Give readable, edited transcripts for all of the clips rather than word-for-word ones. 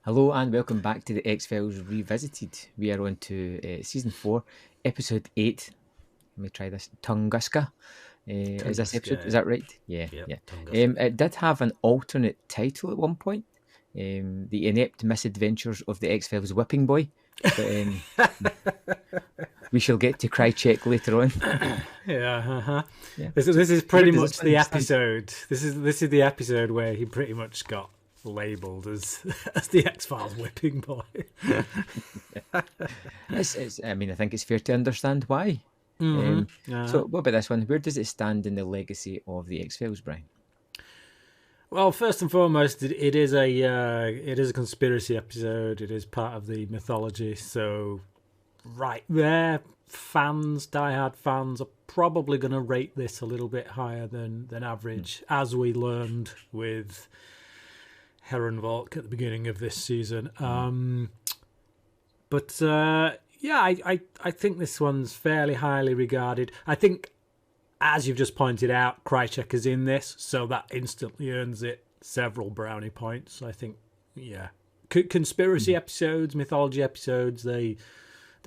Hello and welcome back to the X-Files Revisited. We are on to Season 4, Episode 8. Let me try this. Tunguska. Is this episode? Tunguska. Is that right? Yeah. Yep, yeah. Tunguska. It did have an alternate title at one point. The Inept Misadventures of the X-Files Whipping Boy. But we shall get to Krychek later on. Yeah. Yeah. This is pretty Where does much this the one stand? episode. This is the episode where he pretty much got labelled as the X-Files whipping boy. I mean, I think it's fair to understand why. So what about this one? Where does it stand in the legacy of the X-Files, Brian? Well, first and foremost, it is a conspiracy episode. It is part of the mythology. So, right there, diehard fans, are probably going to rate this a little bit higher than average, as we learned with Herrenvolk at the beginning of this season. But I think this one's fairly highly regarded. I think, as you've just pointed out, Krychek is in this, so that instantly earns it several brownie points. I think, yeah. Conspiracy episodes, mythology episodes, they're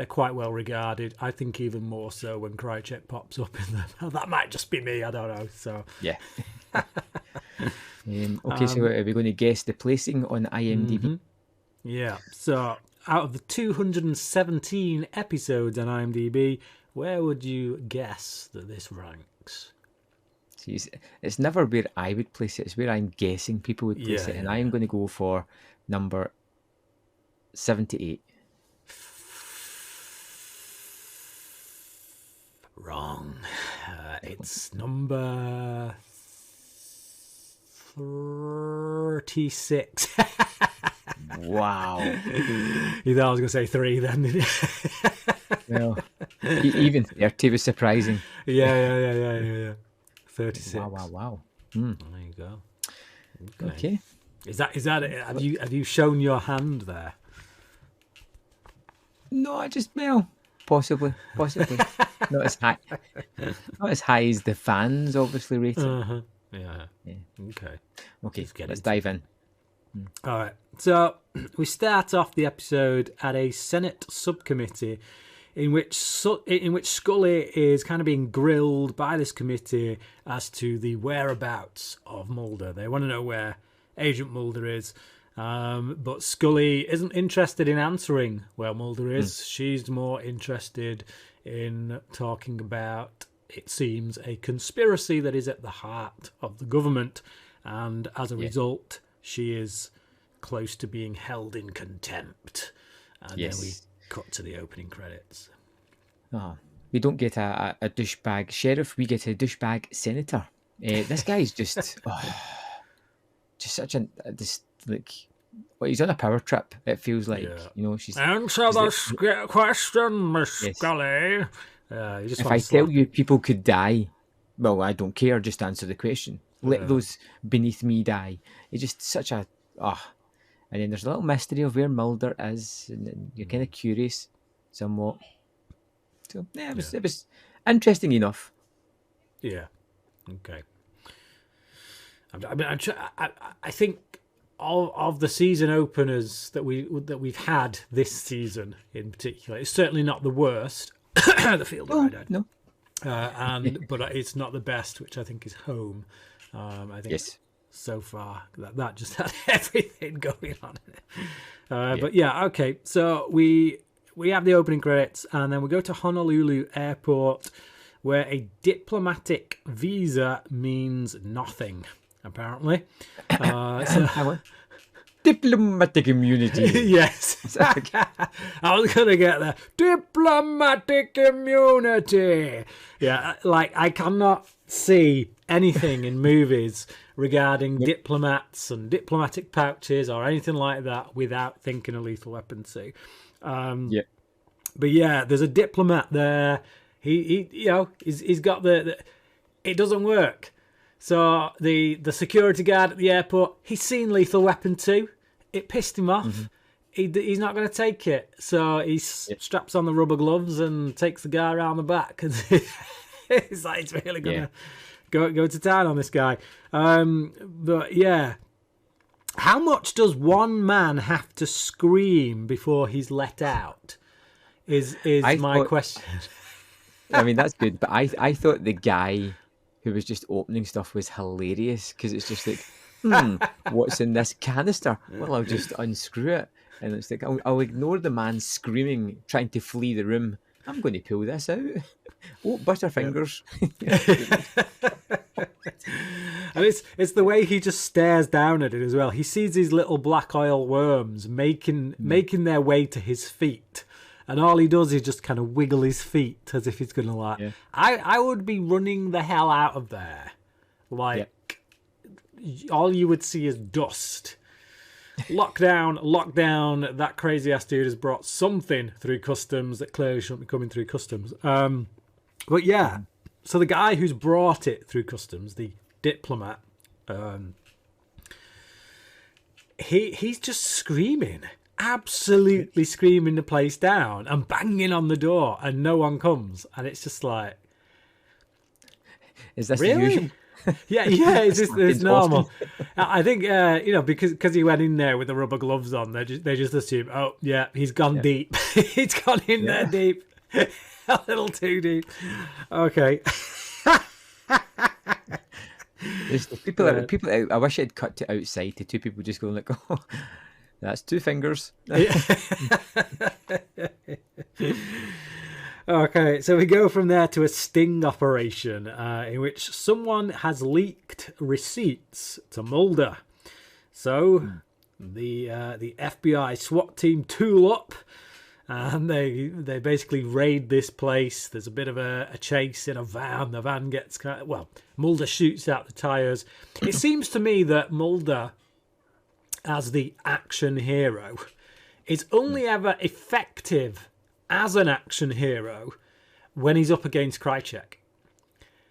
quite well regarded. I think even more so when Krychek pops up in them. That might just be me, I don't know. So Yeah. Okay, so are we going to guess the placing on IMDb? yeah. So out of the 217 episodes on IMDb, where would you guess that this ranks? See, it's never where I would place it. It's where I'm guessing people would place it. And I'm going to go for number 78. Wrong. It's number 36. Wow. You thought I was going to say 3 then, didn't you? Well, even 30 was surprising. Yeah. 36. Wow. There you go. Okay. Is that it? Have you shown your hand there? No, possibly. Not as high. Not as high as the fans obviously rate it. Yeah. Okay. Let's dive in. All right. So we start off the episode at a Senate subcommittee in which Scully is kind of being grilled by this committee as to the whereabouts of Mulder. They want to know where Agent Mulder is, but Scully isn't interested in answering where Mulder is. She's more interested in talking about, it seems, a conspiracy that is at the heart of the government, and as a result, she is close to being held in contempt. And then we cut to the opening credits. We don't get a douchebag sheriff. We get a douchebag senator. This guy's just such he's on a power trip. It feels like she's. Answer this question, Miss Scully. If I tell you people could die, well, I don't care. Just answer the question. Let those beneath me die. It's just such a and then there's a little mystery of where Mulder is, and you're kind of curious, somewhat. So it was interesting enough. Yeah. Okay. I think of the season openers that we've had this season in particular, it's certainly not the worst. The Field of Red. No. But it's not the best, which I think is Home. I think so far that just had everything going on in it. But yeah, okay. So we have the opening credits, and then we go to Honolulu Airport, where a diplomatic visa means nothing, apparently. Diplomatic immunity. Yes. I was going to get there. Diplomatic immunity. Yeah, like I cannot see anything in movies regarding diplomats and diplomatic pouches or anything like that without thinking of Lethal Weapon 2. But yeah, there's a diplomat there. He's got the it doesn't work. So the security guard at the airport, he's seen Lethal Weapon 2. It pissed him off. He's not going to take it. So he straps on the rubber gloves and takes the guy around the back. And he's like, it's really going to go to town on this guy. But yeah, How much does one man have to scream before he's let out? Is my question. I mean, that's good, but I thought the guy who was just opening stuff was hilarious, because it's just like, what's in this canister? Well, I'll just unscrew it. And it's like, I'll ignore the man screaming, trying to flee the room. I'm going to pull this out. Oh, butterfingers. And it's the way he just stares down at it as well. He sees these little black oil worms making their way to his feet. And all he does is just kind of wiggle his feet as if he's going to like... Yeah. I would be running the hell out of there. Like, all you would see is dust. Lockdown, that crazy-ass dude has brought something through customs that clearly shouldn't be coming through customs. But yeah, so the guy who's brought it through customs, the diplomat, he's just screaming. Absolutely screaming the place down and banging on the door, and no one comes, and it's just like, is this really? Usual? Yeah, it's normal. I think because he went in there with the rubber gloves on, they just assume, oh yeah, he's gone deep. He's gone in there deep, a little too deep. Okay. There's people. I wish I'd cut it outside to two people just going like, oh. That's two fingers. Okay, so we go from there to a sting operation in which someone has leaked receipts to Mulder. So the FBI SWAT team tool up, and they basically raid this place. There's a bit of a chase in a van. The van gets Mulder shoots out the tires. It seems to me that Mulder, as the action hero, is only ever effective as an action hero when he's up against Krycek.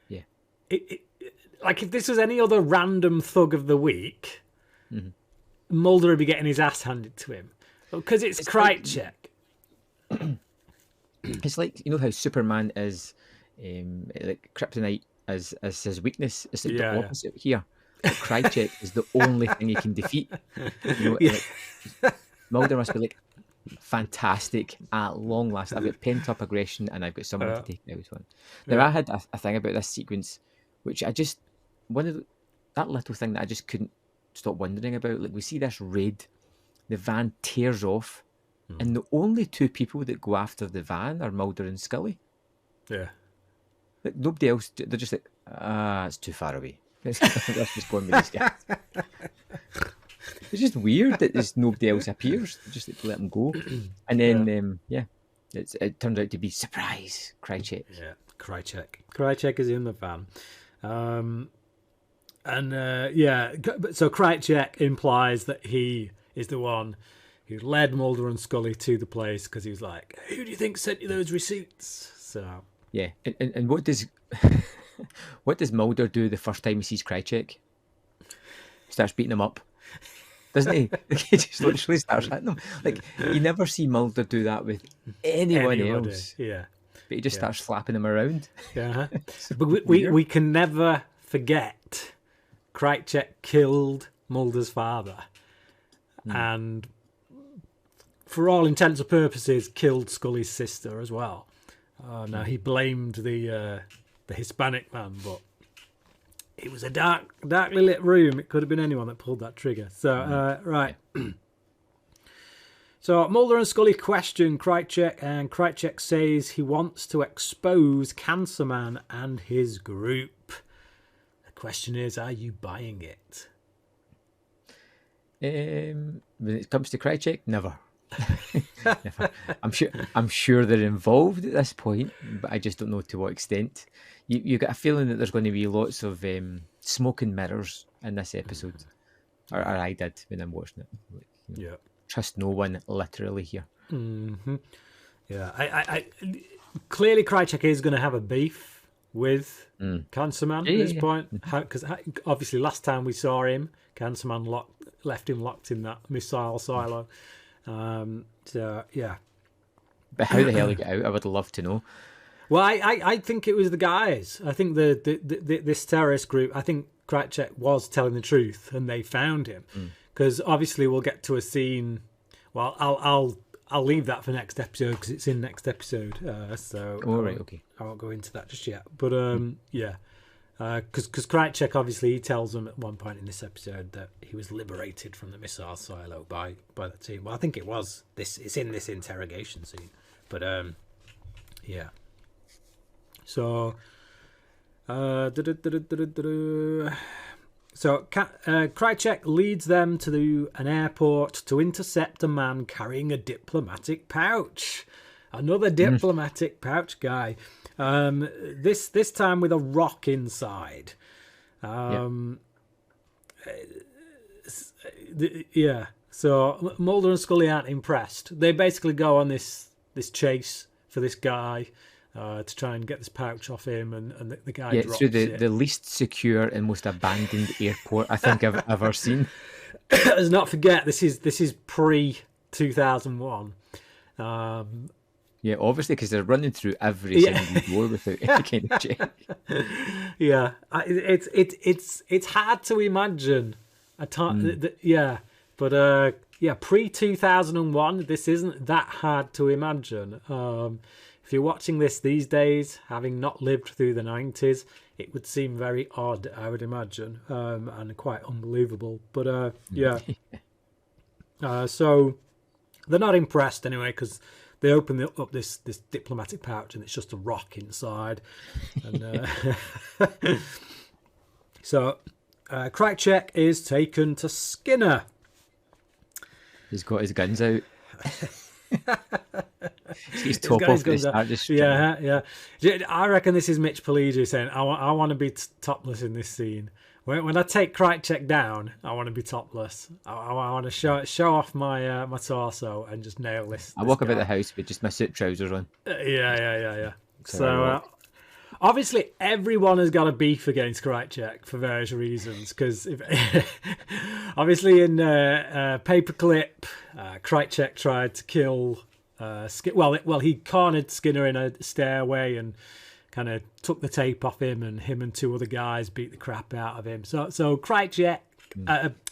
Yeah. Like, if this was any other random thug of the week, Mulder would be getting his ass handed to him. Because it's Krycek. It's like, you know how Superman is like kryptonite as his weakness? It's like the opposite here. Krycek is the only thing he can defeat. Like, Mulder must be like, fantastic, at long last. I've got pent up aggression and I've got someone to take it out on. Now, I had a thing about this sequence, which that little thing that I just couldn't stop wondering about. Like, we see this raid, the van tears off, and the only two people that go after the van are Mulder and Scully. Yeah. Like, nobody else, they're just like, it's too far away. Let's just go and with these guys. It's just weird that there's nobody else appears. Just like, let them go, and then it turns out to be surprise Krycek. Yeah, Krycek is in the van, so Krycek implies that he is the one who led Mulder and Scully to the place, because he was like, "Who do you think sent you those receipts?" So yeah, and what does what does Mulder do the first time he sees Krycek? Starts beating him up, doesn't he? He just literally starts hitting him. Like, you never see Mulder do that with anyone else. Yeah, but he just starts slapping him around. Yeah, but we can never forget Krycek killed Mulder's father, and for all intents and purposes, killed Scully's sister as well. Now, he blamed the Hispanic man, but it was a darkly lit room. It could have been anyone that pulled that trigger. So, right. So, Mulder and Scully question Krycek, and Krycek says he wants to expose Cancer Man and his group. The question is, are you buying it? When it comes to Krycek, never. Never. I'm sure they're involved at this point, but I just don't know to what extent. You get a feeling that there's going to be lots of smoke and mirrors in this episode, or I did when I'm watching it. Trust no one, literally here. Yeah, I clearly Krycek is going to have a beef with Cancer Man at this point, because obviously last time we saw him, Cancer Man left him locked in that missile silo. So yeah, but how the hell he got out, I would love to know. Well, I think it was the guys. I think this terrorist group, I think Krycek was telling the truth, and they found him, because obviously we'll get to a scene. Well, I'll leave that for next episode because it's in next episode. So Okay. I won't go into that just yet. But yeah, because Krychek obviously he tells them at one point in this episode that he was liberated from the missile silo by the team. Well, I think it was this. It's in this interrogation scene. But yeah. So. So Krychek leads them to an airport to intercept a man carrying a diplomatic pouch. Another diplomatic pouch guy. This time with a rock inside. Yeah. So Mulder and Scully aren't impressed. They basically go on this chase for this guy. To try and get this pouch off him, and the guy drops through it. the least secure and most abandoned airport I think I've ever seen. Let's not forget this is pre 2001. Yeah, obviously because they're running through every single door without any kind of check. Yeah, it's hard to imagine a time. But pre 2001, this isn't that hard to imagine. If you're watching this these days, having not lived through the 90s, it would seem very odd, I would imagine, and quite unbelievable. But so they're not impressed anyway, because they open up this diplomatic pouch and it's just a rock inside. And so Krychek is taken to Skinner. He's got his guns out. He's top off this start. Yeah. I reckon this is Mitch Pileggi saying, I want to be topless in this scene. When I take Krychek down, I want to be topless. I want to show off my my torso and just nail this. I walk about the house with just my suit trousers on. Yeah. So obviously everyone has got a beef against Krychek for various reasons. Because obviously in Paperclip, Krychek tried to kill. He cornered Skinner in a stairway and kind of took the tape off him, and him and two other guys beat the crap out of him. So Krychek,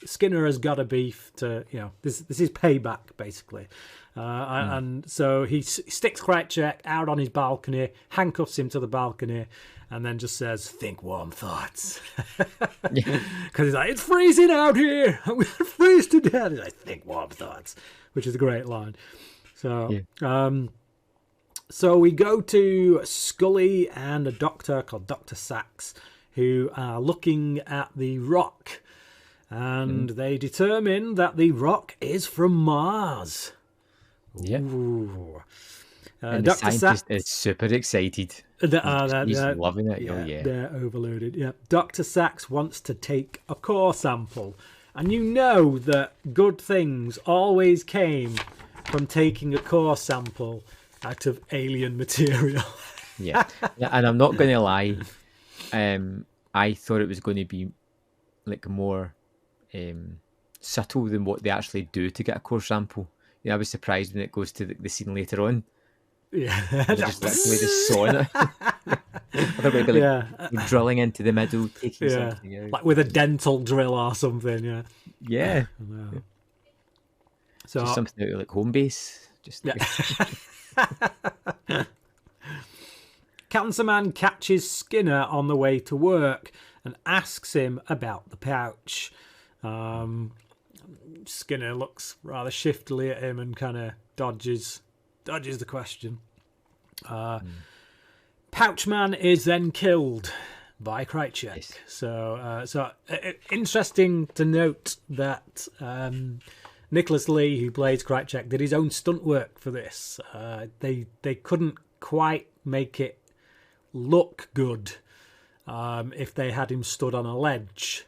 Skinner has got a beef to, this is payback basically. And so he sticks Krychek out on his balcony, handcuffs him to the balcony, and then just says, "Think warm thoughts." Because he's like, "It's freezing out here. I'm going to freeze to death." He's like, "Think warm thoughts," which is a great line. So, so we go to Scully and a doctor called Dr. Sachs, who are looking at the rock, and they determine that the rock is from Mars. Yeah. And Dr. the scientist is super excited. He's loving it. Yeah, they're overloaded. Yeah. Dr. Sachs wants to take a core sample, and you know that good things always came from taking a core sample out of alien material. Yeah, and I'm not going to lie. I thought it was going to be like more subtle than what they actually do to get a core sample. I was surprised when it goes to the scene later on. Yeah, just literally just sawing it. I thought it would be like drilling into the middle, taking something out, like with a dental drill or something. Yeah. So just something out of like home base. Cancer Man catches Skinner on the way to work and asks him about the pouch. Skinner looks rather shiftily at him and kind of dodges the question. Pouch Man is then killed by Krychek. Yes. So interesting to note that Nicholas Lee, who plays Krychek, did his own stunt work for this. They couldn't quite make it look good if they had him stood on a ledge.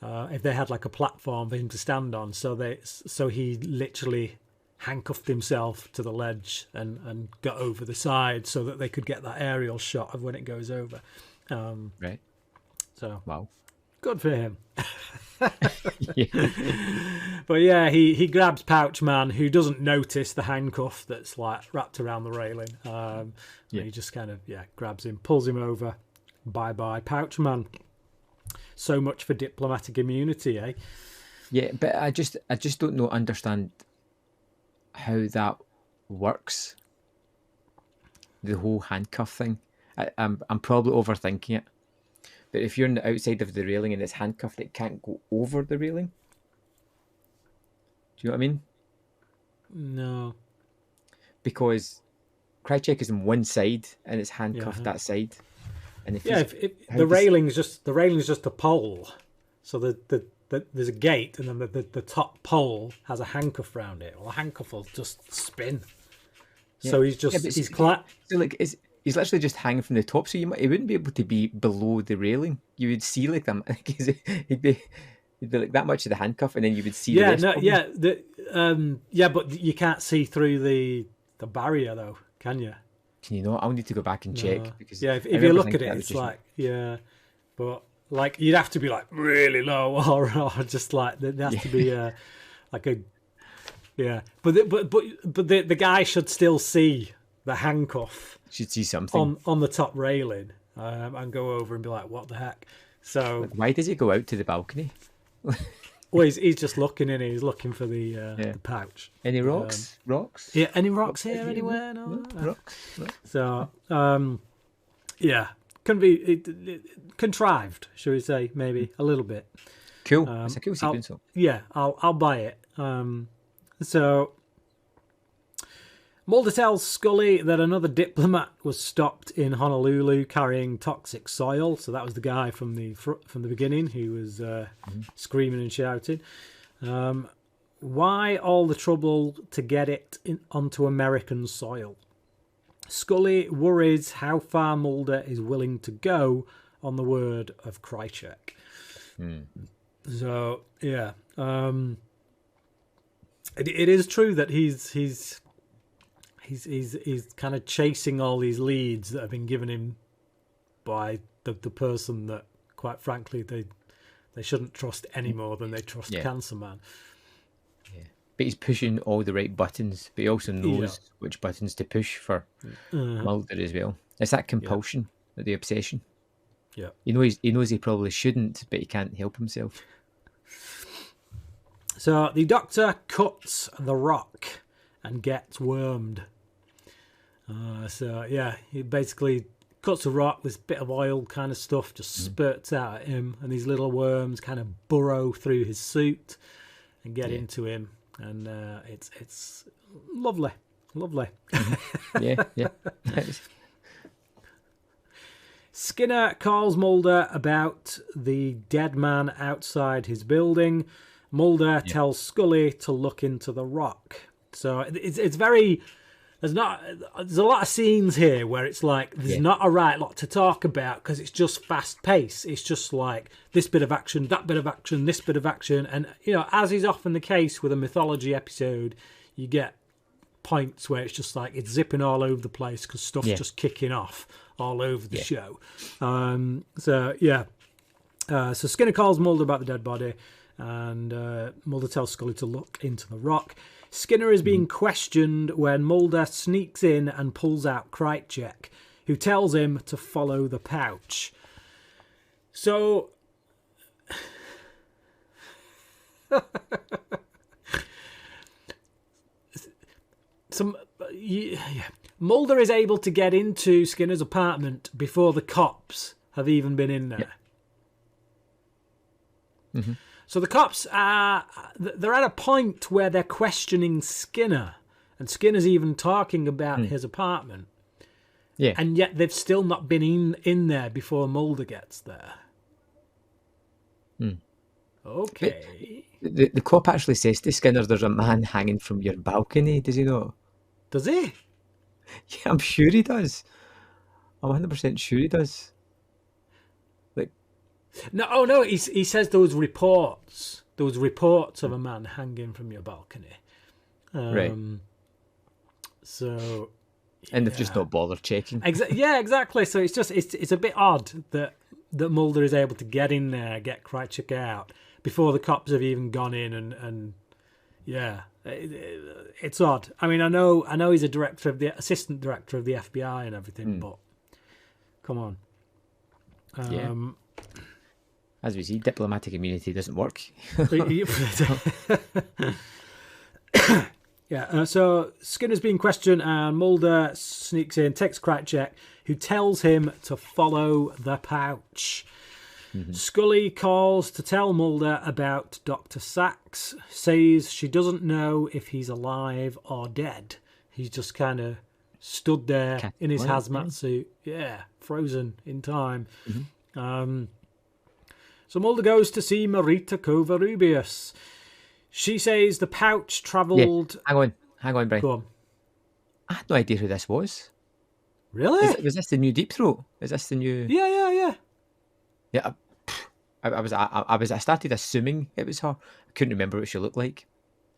If they had like a platform for him to stand on, so he literally handcuffed himself to the ledge and got over the side so that they could get that aerial shot of when it goes over. Right. So wow, good for him. But yeah, he grabs Pouch Man, who doesn't notice the handcuff that's like wrapped around the railing. He just kind of grabs him, pulls him over. Bye Pouch Man. So much for diplomatic immunity, eh? Yeah, but I just don't understand how that works. The whole handcuff thing. I'm probably overthinking it. But if you're on the outside of the railing and it's handcuffed, it can't go over the railing. Do you know what I mean? No. Because Krychek is on one side and it's handcuffed that side. And if the railing's just a pole, so there's a gate, and then the top pole has a handcuff around it. Well, a handcuff will just spin. Yeah. So he's he's literally just hanging from the top, so he wouldn't be able to be below the railing. You would see like them. He'd be like that much of the handcuff, and then you would see. Yeah, but you can't see through the barrier though, can you? Can you not? I'll need to go back and check because if you look at it, it's like but like you'd have to be like really low or just like there has to be like a but the guy should still see the handcuff. Should see something on the top railing and go over and be like, what the heck? So like, why does he go out to the balcony? Well, he's just looking in. He's looking for the pouch. Any rocks? Rocks? Yeah, any rocks here anywhere? No? Rocks? No. So, can be contrived, shall we say? Maybe a little bit. Cool. It's a cool sequence. I'll buy it. So, Mulder tells Scully that another diplomat was stopped in Honolulu carrying toxic soil. So that was the guy from the beginning who was screaming and shouting. Why all the trouble to get it onto American soil? Scully worries how far Mulder is willing to go on the word of Krychek. So yeah, it is true that he's kind of chasing all these leads that have been given him by the person that, quite frankly, they shouldn't trust any more than they trust Cancer Man. Yeah, but he's pushing all the right buttons, but he also knows which buttons to push for Mulder as well. It's that compulsion, the obsession. Yeah, he knows he probably shouldn't, but he can't help himself. So the Doctor cuts the rock and gets wormed. He basically cuts a rock, this bit of oil kind of stuff just spurts out at him, and these little worms kind of burrow through his suit and get into him, and it's lovely. Yeah. Skinner calls Mulder about the dead man outside his building. Mulder tells Scully to look into the rock. So it's very... There's a lot of scenes here where it's like there's not a right lot to talk about because it's just fast paced. It's just like this bit of action, that bit of action, this bit of action. And, as is often the case with a mythology episode, you get points where it's just like it's zipping all over the place because stuff's just kicking off all over the show. So Skinner calls Mulder about the dead body, and Mulder tells Scully to look into the rock. Skinner is being questioned when Mulder sneaks in and pulls out Krychek, who tells him to follow the pouch. So... Mulder is able to get into Skinner's apartment before the cops have even been in there. Mm-hmm. So the cops they're at a point where they're questioning Skinner, and Skinner's even talking about his apartment. Yeah. And yet they've still not been in there before Mulder gets there. Okay. The cop actually says to Skinner, there's a man hanging from your balcony, does he not? Does he? Yeah, I'm sure he does. I'm 100% sure he does. No, he says there was reports. There was reports of a man hanging from your balcony. Right. So... And they've just not bothered checking. Exactly. So it's a bit odd that Mulder is able to get in there, get Krychek out, before the cops have even gone in and it's odd. I mean, I know he's assistant director of the FBI and everything, but come on. As we see, diplomatic immunity doesn't work. Yeah, so Skinner's being questioned and Mulder sneaks in, takes Krycek, who tells him to follow the pouch. Scully calls to tell Mulder about Dr. Sachs, says she doesn't know if he's alive or dead. He's just kind of stood there in his hazmat suit. Yeah, frozen in time. So Mulder goes to see Marita Covarrubias. She says the pouch travelled... Yeah. Hang on, Brian. Go on. I had no idea who this was. Really? Was this the new Deep Throat? Is this the new... Yeah. Yeah, I started assuming it was her. I couldn't remember what she looked like.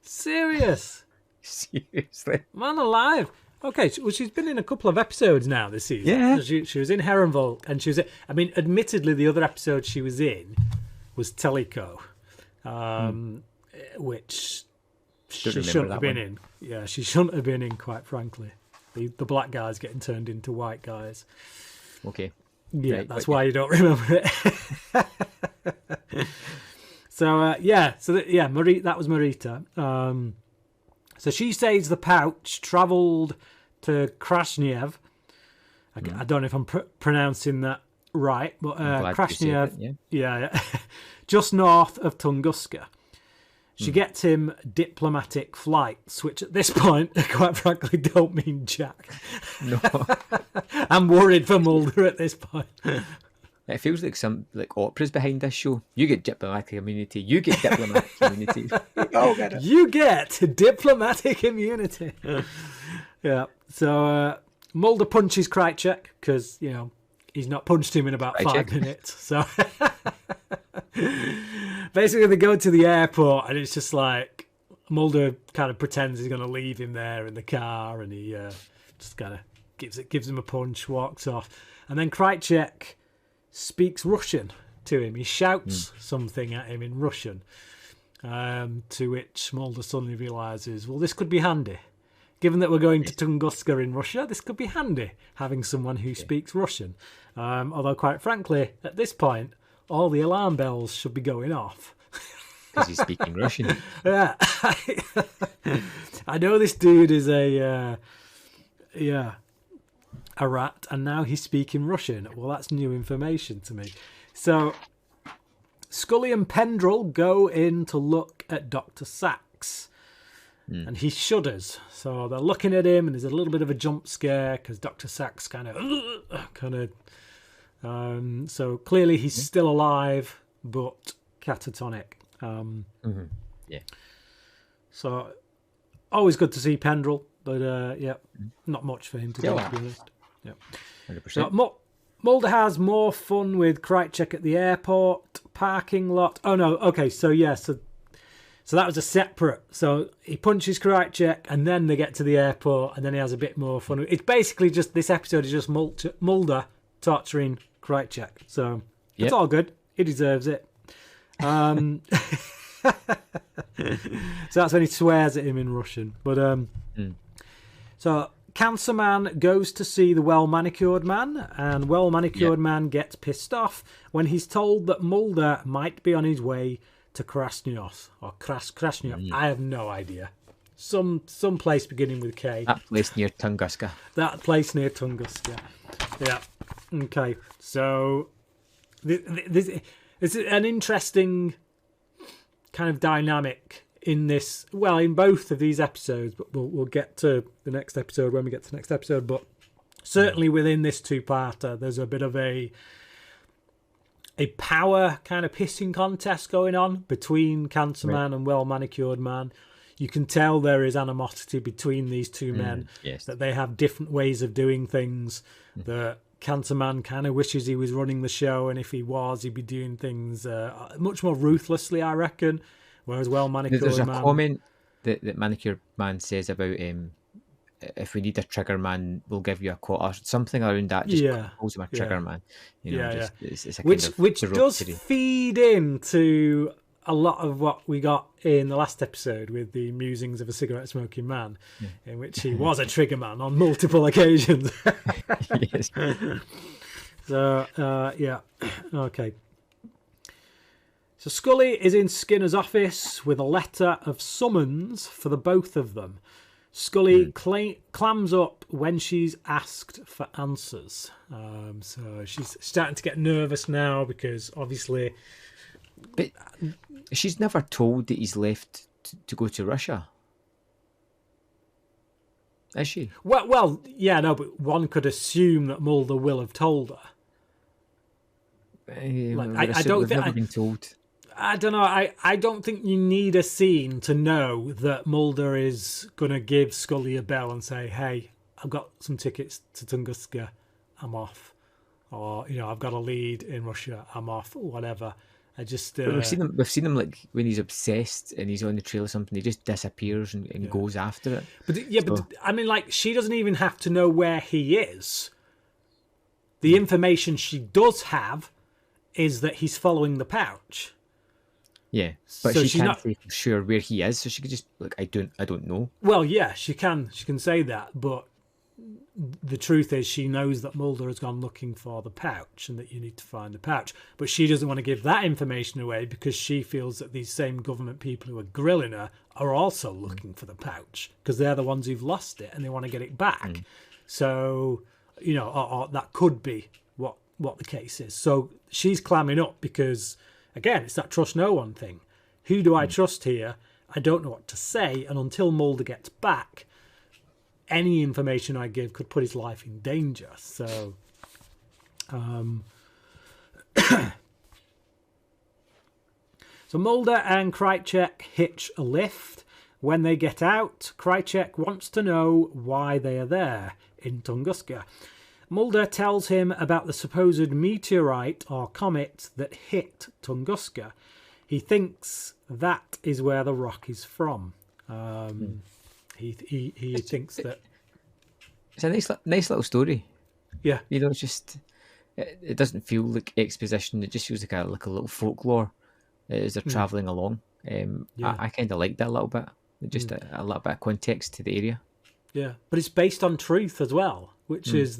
Serious? Seriously? Man alive. Okay, well, she's been in a couple of episodes now this season. Yeah. She was in Herrenvolk, and she was... I mean, admittedly, the other episode she was in was Teleco, which she shouldn't have been in. Yeah, she shouldn't have been in, quite frankly. The black guys getting turned into white guys. Okay. Yeah, right, that's why you don't remember it. That was Marita. So she says the pouch travelled to Krasniev. I don't know if I'm pronouncing that right, but Krasniev, yeah, just north of Tunguska. She gets him diplomatic flights, which at this point, quite frankly, don't mean jack. No. I'm worried for Mulder at this point. It feels like some operas behind this show. You get diplomatic immunity. You get diplomatic immunity. You get diplomatic immunity. Yeah. So Mulder punches Krycek because, he's not punched him in about 5 minutes. So basically they go to the airport and it's just like Mulder kind of pretends he's going to leave him there in the car, and he just kind of gives him a punch, walks off. And then Krycek speaks Russian to him. He shouts something at him in Russian, to which Mulder suddenly realises, well, this could be handy. Given that we're going to Tunguska in Russia, this could be handy, having someone who speaks Russian. Although, quite frankly, at this point, all the alarm bells should be going off. Because he's speaking Russian. Yeah. I know this dude is a rat, and now he's speaking Russian. Well, that's new information to me. So Scully and Pendrell go in to look at Dr. Sachs, and he shudders. So they're looking at him, and there's a little bit of a jump scare because Dr. Sachs kind of. So clearly he's still alive, but catatonic. Yeah. So always good to see Pendrell, but not much for him to do, to be honest. Yeah. 100%. So Mulder has more fun with Krycek at the airport parking lot. Oh no, okay, so that was a separate. So he punches Krycek, and then they get to the airport, and then he has a bit more fun. It's basically just, this episode is just Mulder torturing Krycek. So it's all good. He deserves it. So that's when he swears at him in Russian. But so Cancer Man goes to see the well-manicured man, and well-manicured man gets pissed off when he's told that Mulder might be on his way to Krasnyov or Krasnyov. I have no idea. Some place beginning with K. That place near Tunguska. That place near Tunguska. Yeah. Okay. So this is an interesting kind of dynamic in this. Well, in both of these episodes, but we'll get to the next episode when we get to the next episode. But certainly within this two-parter, there's a bit of a power kind of pissing contest going on between Cancer Man and well-manicured man. You can tell there is animosity between these two men, that they have different ways of doing things, that Cancer Man kind of wishes he was running the show, and if he was, he'd be doing things much more ruthlessly, I reckon, whereas well-manicured man... There's a comment that Manicured Man says about if we need a trigger man, we'll give you a quota, something around that. Just calls him a trigger man. It's a which does feed into a lot of what we got in the last episode with the musings of a cigarette smoking man, in which he was a trigger man on multiple occasions. Yes. So okay. So Scully is in Skinner's office with a letter of summons for the both of them. Scully clams up when she's asked for answers. So she's starting to get nervous now because obviously... But she's never told that he's left to go to Russia. Is she? Well, yeah, no, but one could assume that Mulder will have told her. I don't think I've been told. I don't know. I don't think you need a scene to know that Mulder is going to give Scully a bell and say, "Hey, I've got some tickets to Tunguska. I'm off." Or, I've got a lead in Russia. I'm off. Whatever. I just... But we've seen him like when he's obsessed and he's on the trail or something, he just disappears and goes after it. But I mean, like, she doesn't even have to know where he is. The information she does have is that he's following the pouch. Yeah, but so she can't say for sure where he is, so she could just I don't know. Well, yeah, she can say that, but the truth is she knows that Mulder has gone looking for the pouch and that you need to find the pouch, but she doesn't want to give that information away because she feels that these same government people who are grilling her are also looking for the pouch because they're the ones who've lost it and they want to get it back. So, or that could be what the case is. So she's clamming up because, again, it's that trust no one thing. Who do I trust here? I don't know what to say, and until Mulder gets back, any information I give could put his life in danger. So, so Mulder and Krycek hitch a lift. When they get out, Krycek wants to know why they are there in Tunguska. Mulder tells him about the supposed meteorite or comet that hit Tunguska. He thinks that is where the rock is from. He thinks that it's a nice little story. Yeah, it's just it doesn't feel like exposition. It just feels like a little folklore as they're traveling along. I kind of like that a little bit. Just a little bit of context to the area. Yeah, but it's based on truth as well, which is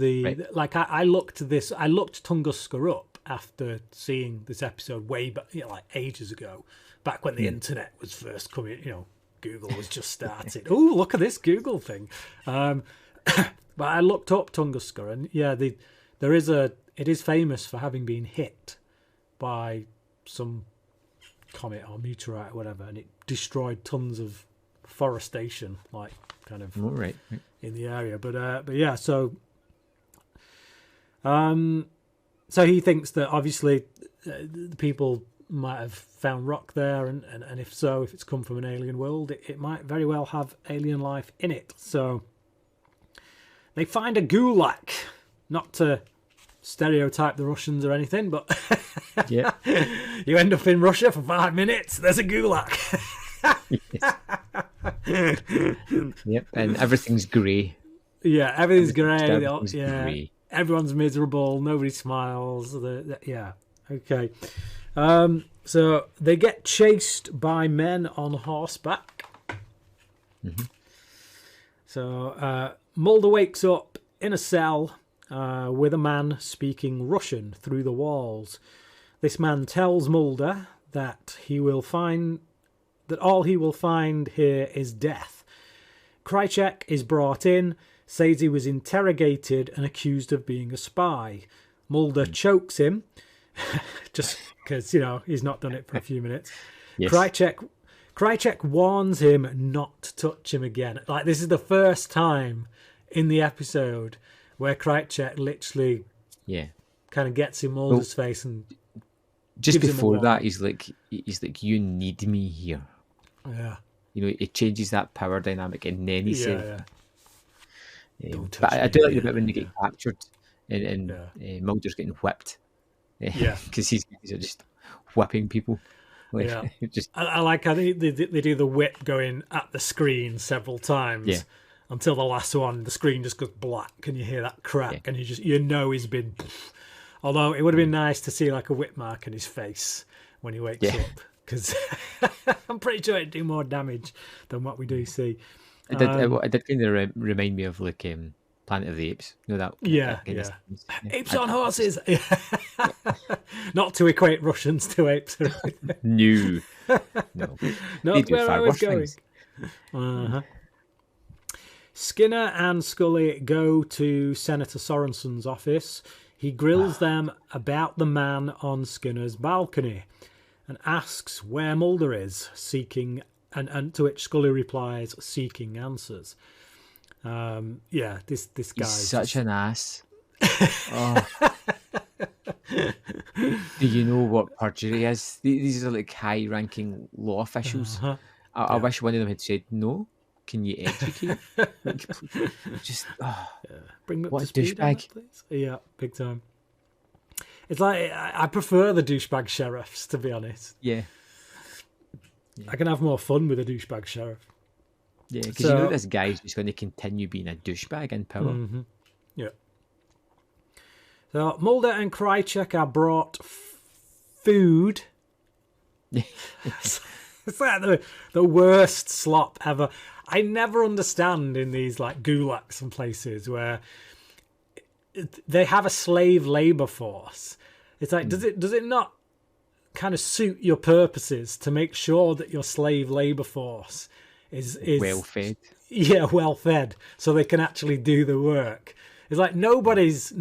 like I looked Tunguska up after seeing this episode way back, like ages ago, back when the internet was first coming. Google was just started. Oh, look at this Google thing. But I looked up Tunguska, and it is famous for having been hit by some comet or meteorite or whatever, and it destroyed tons of forestation, like kind of in the area. But yeah, so he thinks that obviously the people might have found rock there, and if so, if it's come from an alien world, it might very well have alien life in it. So they find a gulag, not to stereotype the Russians or anything, but yeah, you end up in Russia for 5 minutes, there's a gulag. Yep, and everything's grey. Yeah, everything's grey. Grey. Everyone's miserable. Nobody smiles. Yeah, okay. So they get chased by men on horseback. So Mulder wakes up in a cell with a man speaking Russian through the walls. This man tells Mulder that all he will find here is death. Krycek is brought in, says he was interrogated and accused of being a spy. Mulder chokes him, just because, he's not done it for a few minutes. Yes. Krycek warns him not to touch him again. Like, this is the first time in the episode where Krycek literally kind of gets in Mulder's face and just before that, he's like, you need me here. Yeah. It changes that power dynamic, and then he said, but I do like the bit when they get captured and Mulder's getting whipped. Because he's just whipping people. I like how they do the whip going at the screen several times until the last one, the screen just goes black and you hear that crack and he's been... Although it would have been nice to see like a whip mark in his face when he wakes up, because I'm pretty sure it'd do more damage than what we do see. It did kind of remind me of like Planet of the Apes. You know that? Yeah, kind of yeah. sense. Apes on horses. Not to equate Russians to apes. No. No. They Not do where far I was worse going. things. Uh-huh. Skinner and Scully go to Senator Sorensen's office. He grills them about the man on Skinner's balcony and asks where Mulder is, seeking, and to which Scully replies, seeking answers. This He's guy's such an ass. Oh. Do you know what perjury is? These are like high-ranking law officials. I wish one of them had said, "No, can you educate?" Like, just bring me up what to a speed on douchebag. that, please. Yeah, big time. It's like I prefer the douchebag sheriffs, to be honest. Yeah, I can have more fun with a douchebag sheriff. yeah, because you know this guy's just going to continue being a douchebag in power. Mm-hmm. Yeah. So Mulder and Krychek are brought food. It's like the worst slop ever. I never understand in these like gulags and places where they have a slave labor force. It's like, does it not kind of suit your purposes to make sure that your slave labor force is Well fed. Yeah, well fed, so they can actually do the work. It's like nobody's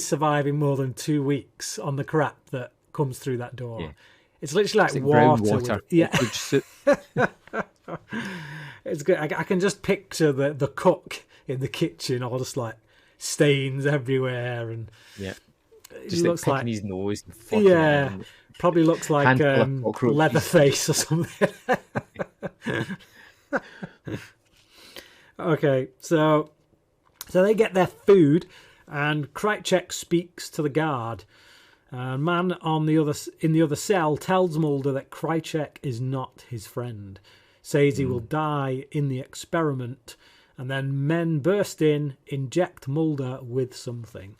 surviving more than 2 weeks on the crap that comes through that door. Yeah. It's literally like brown water. water. It's good. I can just picture the cook in the kitchen, all just like stains everywhere, and Yeah. he Just like looks picking like his nose. And fucking it in. probably looks like Handful of cockroaches. Leatherface or something. Okay, so they get their food, and Krychek speaks to the guard. Man in the other cell tells Mulder that Krychek is not his friend, says he will die in the experiment, and then men burst in, inject Mulder with something.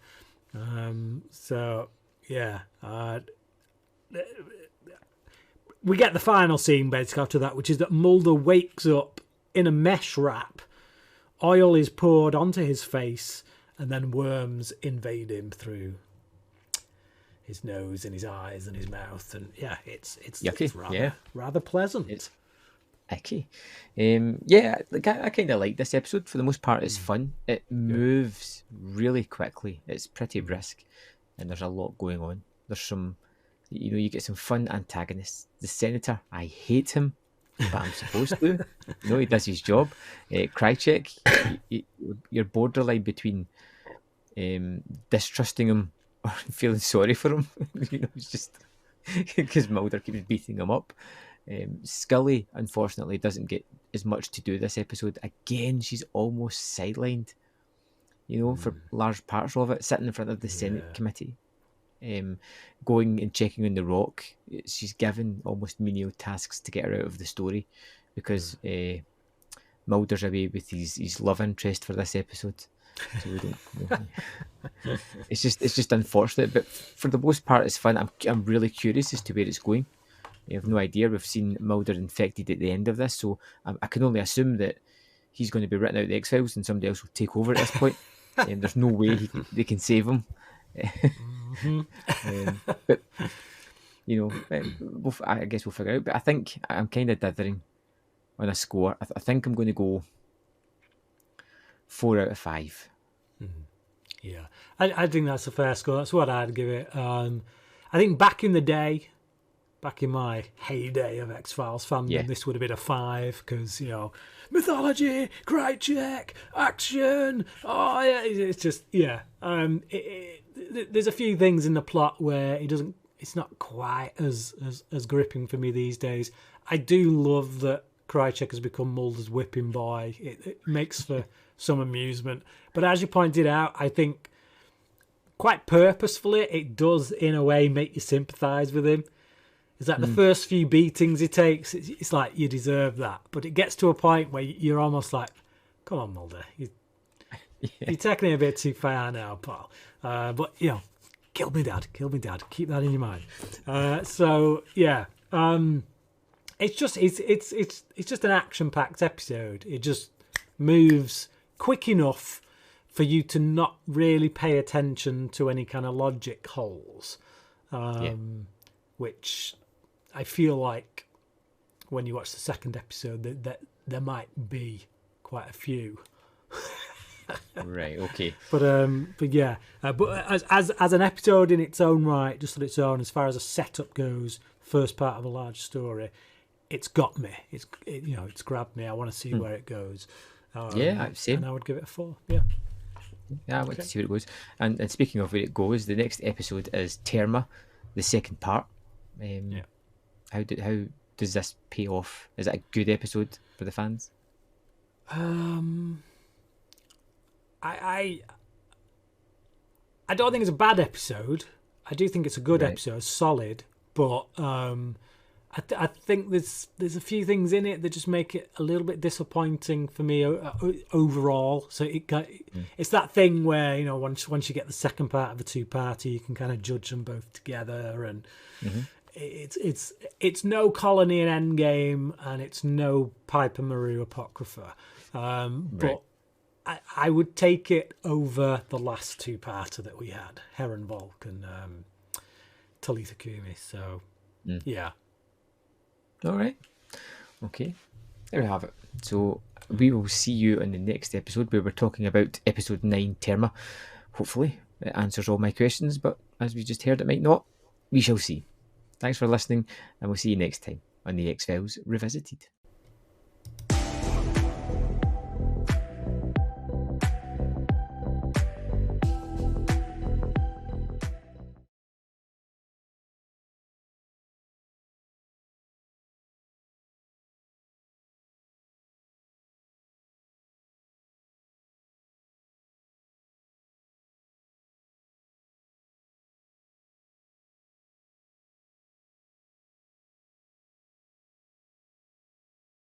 We get the final scene basically after that, which is that Mulder wakes up in a mesh wrap. Oil is poured onto his face, and then worms invade him through his nose and his eyes and his mouth, and it's Yucky. rather pleasant. It's icky. Like I kind of like this episode. For the most part, it's fun. It moves really quickly. It's pretty brisk, and there's a lot going on. There's some, you get some fun antagonists. The senator, I hate him, but I'm supposed to. He does his job. Krychek, you're borderline between distrusting him or feeling sorry for him. It's just because Mulder keeps beating him up. Scully, unfortunately, doesn't get as much to do this episode. Again, she's almost sidelined, for large parts of it, sitting in front of the Senate committee, going and checking on the rock. She's given almost menial tasks to get her out of the story because Mulder's away with his love interest for this episode. So we don't. It's just unfortunate, but for the most part, it's fun. I'm really curious as to where it's going. I have no idea. We've seen Mulder infected at the end of this, so I can only assume that he's going to be written out of the X-Files and somebody else will take over at this point. There's no way they can save him. But I guess we'll figure it out. But I think I'm kind of dithering on a score. I think I'm going to go 4 out of 5. Yeah, I think that's a fair score. That's what I'd give it. I think back in the day, back in my heyday of X-Files fandom, this would have been a 5 because, mythology, Krychek, action. Oh, yeah, it's just, there's a few things in the plot where it's not quite as gripping for me these days. I do love that Krychek has become Mulder's whipping boy. It makes for some amusement. But as you pointed out, I think quite purposefully, it does in a way make you sympathise with him. It's like the first few beatings he takes, it's like you deserve that. But it gets to a point where you're almost like, come on, Mulder, you're taking it a bit too far now, pal. But kill me, Dad. Keep that in your mind. It's just an action-packed episode. It just moves quick enough for you to not really pay attention to any kind of logic holes, which I feel like when you watch the second episode that there might be quite a few. Right. Okay. But as an episode in its own right, just on its own, as far as a setup goes, first part of a large story, it's got me. It's grabbed me. I want to see where it goes. Same. And I would give it a 4. Yeah. Yeah, I want to see where it goes. And speaking of where it goes, the next episode is Terma, the second part. How does this pay off? Is it a good episode for the fans? I don't think it's a bad episode. I do think it's a good episode, solid. But I think there's a few things in it that just make it a little bit disappointing for me overall. So it's that thing where once you get the second part of a two-parter, you can kind of judge them both together, and it's no Colony and Endgame, and it's no Piper Maru Apocrypha, but I would take it over the last two-parter that we had, Heron Volk and Talitha Kumi. So yeah. All right. Okay. There we have it. So we will see you in the next episode where we're talking about episode 9, Terma. Hopefully it answers all my questions, but as we just heard, it might not. We shall see. Thanks for listening, and we'll see you next time on the X-Files Revisited.